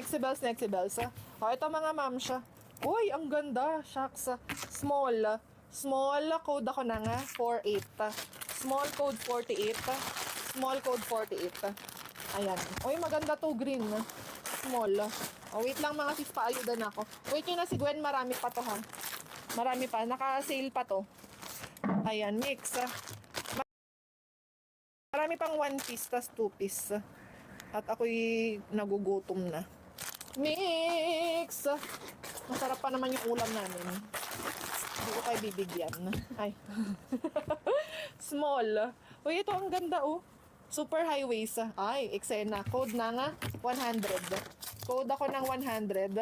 Nexibels, Nexibels. O, ito mga ma'am siya. Uy, ang ganda. Shucks. Small. Small code ako na nga. 48. Small code 48. Small code 48. Ayan. Uy, maganda to. Green. Small. O, wait lang mga sis, paayudan ako. Wait nyo na si Gwen. Marami pa to ha. Marami pa. Naka-sale pa to. Ayan, mix. Marami pang 1 piece, tas 2 piece. At ako'y nagugutom na. Mix! Masarap pa naman yung ulam namin. Hindi ko kayo bibigyan. Ay. Small. Uy, ito ang ganda oh. Super high waist. Ay, eksena. Code na nga, 100. Code ako ng 100.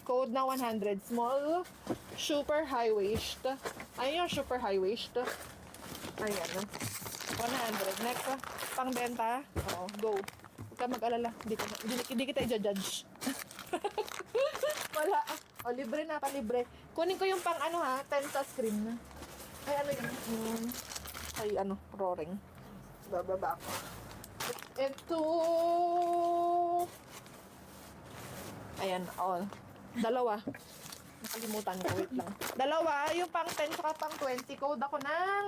Code na 100. Small. Super high waist. Ayun yung super high waist. Ayan. 100. Next, pangbenta. Oo, go. Huwag ka mag-alala. Hindi kita i-judge. Wala. O, libre na, palibre. Kunin ko yung pang ano ha, 10 sa screen. Ay, ano yun? Ay, ano, roaring. Bababa ako. Ito. Ayan, all. Dalawa. Nakalimutan ko, wait lang. Dalawa, yung pang 10 saka pang 20. Code ako ng...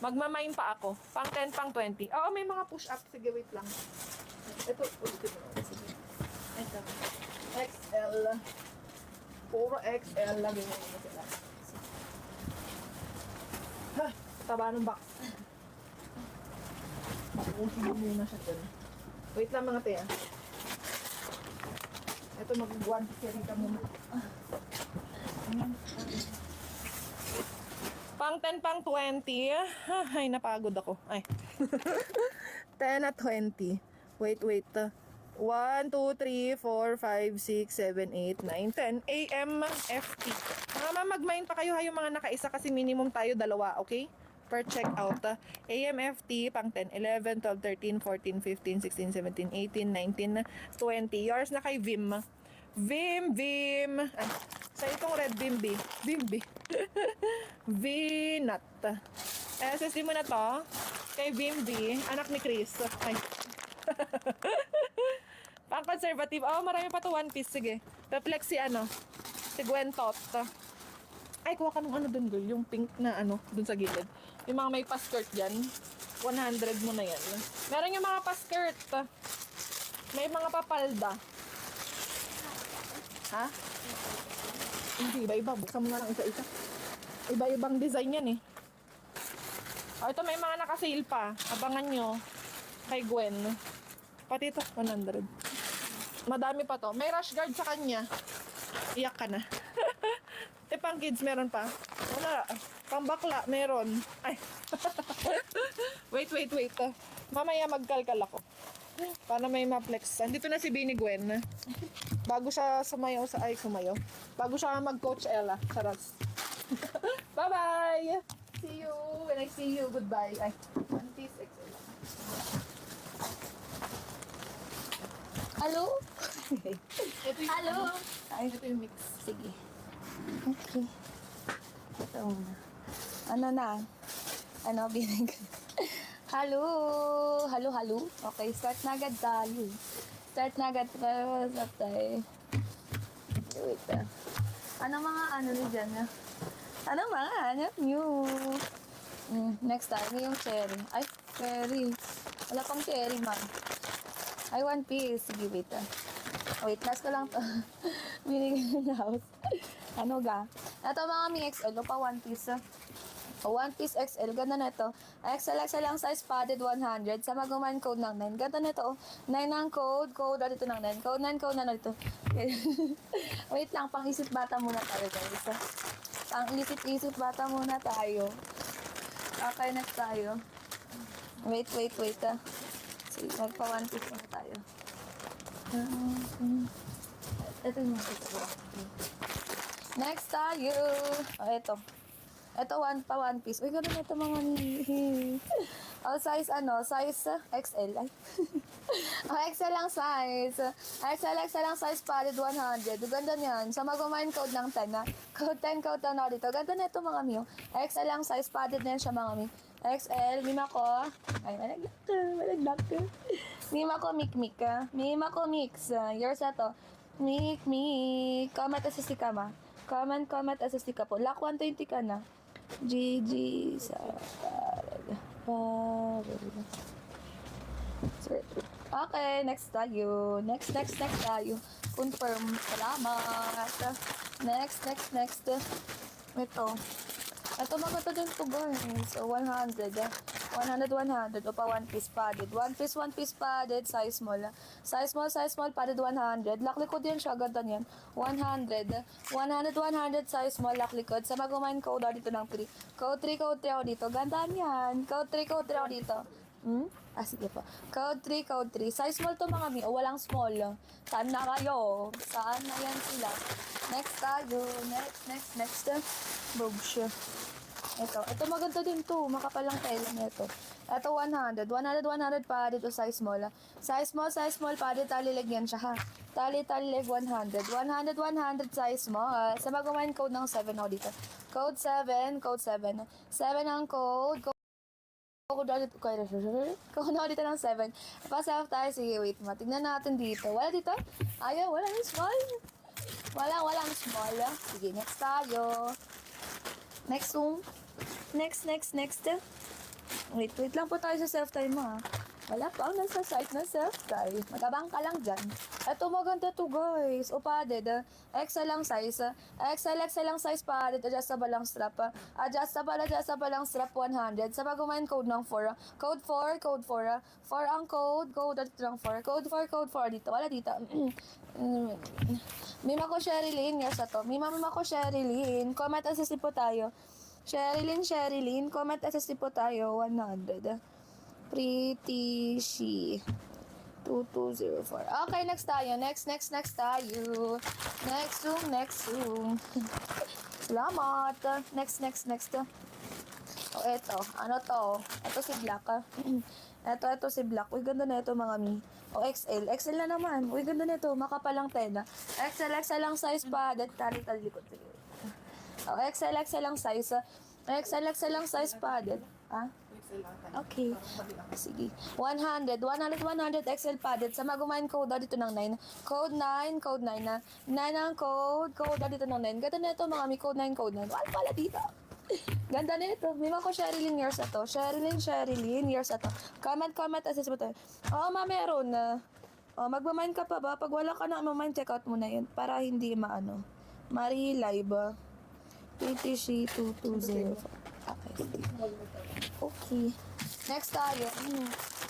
Magmamine pa ako. Pang 10, pang 20. Oo, may mga push-up. Sige, wait lang. Ito, ulitin mo. Sige. Ito. XL. Puro XL. Lagyan mo na sila. Ha! Taba ng box. Makusin mo muna siya dyan. Wait lang mga tiya. Ito, mag-1 ka muna. Pang 10, pang 20. Ay, napagod ako. Ay. 10 at 20. Wait. 1, 2, 3, 4, 5, 6, 7, 8, 9, 10. AM, FT. Mga ma'am, mag-mine pa kayo. Yung mga nakaisa kasi minimum tayo dalawa, okay? Per check out. AM, FT, pang 10, 11, 12, 13, 14, 15, 16, 17, 18, 19, 20. Yours na kay Vim. Vim. Ay, sa itong red Vimbi. Vinat. SSD mo na to. Kay Vimbi, anak ni Chris. Ay. Pang conservative. Oh, marami pa to 1 piece. Sige. Reflex si ano. Si Gwentot. Ay, kuha ka ng ano dun, girl. Yung pink na ano, dun sa gilid. Yung mga may pa-skirt dyan. 100 mo na yan. Meron yung mga pa-skirt. May mga papalda. Ha? Hindi, iba-iba. Buksan mo na lang isa-isa. Iba-ibang design yan eh. Oh, ito may mga naka-sale pa. Abangan nyo. Kay Gwen. Pati ito, 100. Madami pa to. May rash guard sa kanya. Iyak ka na. Pang kids meron pa. Wala. Pang bakla meron. Ay. Wait. Mamaya magkalkal ako. Para may ma-flex. Dito na si Bini Gwen. Bago siya sumayaw sa... Ay, sumayaw. Bago siya mag-coach Ella. Charas. Bye-bye! See you when I see you. Goodbye. Ay, 1 piece XL. Hello? Ito yung, Hello? Ay, ito yung mix. Sige. Okay. Ito muna. Ano na? Ano, binigay? Hello? Okay, start na agad tayo. Start na agad tayo. Wait ah. Ano mga ano na dyan? Ano mga ano? New. Next time, yung cherry. Ay, cherry. Wala pang cherry, ma'am. Ay, 1 piece. Sige, wait ah. Wait, last ko lang to. Binigay na house. Ano ga? Ito mga mi XL. Pa 1 piece. 1 piece XL. Ganda na ito. XL lang size padded 100. Sa maguman code ng 9. Ganda na ito. 9 ang code. Code na dito ng 9. Code na dito. Wait lang. Pang-isip bata muna tayo, guys. Pang-isip bata muna tayo. Okay, next tayo. Wait. Sige, magpa 1 piece muna tayo. Ito yung ito. Next tayo. Ito. Ito, 1 piece. Uy, gano'n ito mga ni... size XL. Ay. XL lang size. XL lang size padded 100. Ganda niyan. Sa mag-mine code ng 10 na. Code 10, code 10 na dito. Ganda na ito mga miyo. XL lang size padded na yan siya mga miyo. XL, lima ko. Ay, malaglag ka. Mima ko Mikmik. Mima ko Mix. Yours na to. Mikmik. Comment assist ka ma. Comment assist ka po. Lock 120 ka na. GG sa parag. Okay, next tayo. Next tayo. Confirm. Salamat. Next. Ito. Ito maganda din to guys. So, 100. 100. O pa one piece padded. One piece padded. Size small. Size small padded 100. Laklikod yan siya. Ganda yan. 100. 100. Size small. Laklikod. Sa mag-umain code dito ng 3. Code 3 ako dito. Ganda yan. Code 3 ako dito. Sige po. Code 3. Size small to mga mi. O walang small. Saan na kayo? Saan na yan sila? Next tayo. Next. Boobs. Ito maganda din to. Makapalang tela nito. Ito 100 padded o size small. Size small padded. Tali leg yan siya ha. Tali leg 100. 100 size small. Sa mag-umain code ng 7 ako dito. Code 7. 7 ang code. Code na dito ng 7. Pass-off tayo. Sige, wait mo. Tignan natin dito. Wala dito? Ayaw, walang small. Walang small. Sige, next tayo. Next. Wait lang po tayo sa self-time mo ha. Wala pa ako nasa site na self-time. Magabang ka lang dyan. Ito maganda to guys. O padded. XL lang size. XL lang size padded. Adjustable lang strap. Adjustable lang strap 100. Sa mag-umain code ng 4. Code 4. 4 ang code. Code at lang 4. Code 4 dito. Wala dito. Mima ko Sherilyn. Yes to. Mima ko Sherilyn. Comment assist po tayo. Sherilyn. Comment assist po tayo. 100. Pretty she 2204. Okay, next tayo. Next tayo. Next room. Salamat. Next. O, eto. Ano to? Ito si Black. Ito si Black. Uy, ganda na ito mga mi. O, XL. XL na naman. Uy, ganda na ito. Makapalang tela. XL lang size pa. Tali likod. Sige. O, XL lang size. XL lang size pa. Okay. Sige. 100 XL padded. Sa mag-umain code dito ng 9. Code 9 na. 9 ang code dito ng 9. Ganda na ito mga mi. Code 9. Wala dito. Ganda na ito. May mga ko Sherilyn years na to. Sherilyn years na to. Comment assist mo tayo. Oo, meron na. Magmamind ka pa ba? Pag wala ka na mamind, check out mo na yun. Para hindi ma-relive. PTC 220. Okay. Next tayo.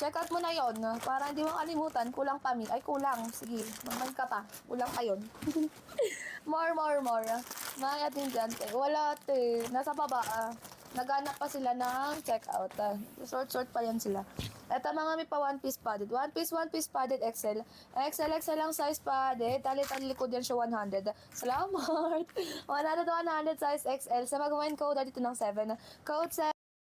Check out mo na yon para hindi mo kalimutan. Kulang pa mi. Ay, kulang. Sige. Mamind ka pa. Kulang pa yun. More. Mga ating dyan, te. Wala, te. Nasa baba, Naghanap pa sila ng checkout. Sort pa yan sila. Eto mga may pa one piece padded. One piece padded XL. XL lang size padded. Tali likod yan siya 100. Salamat! 100 size XL. Sa mag-wine code dito ng 7. Code 7.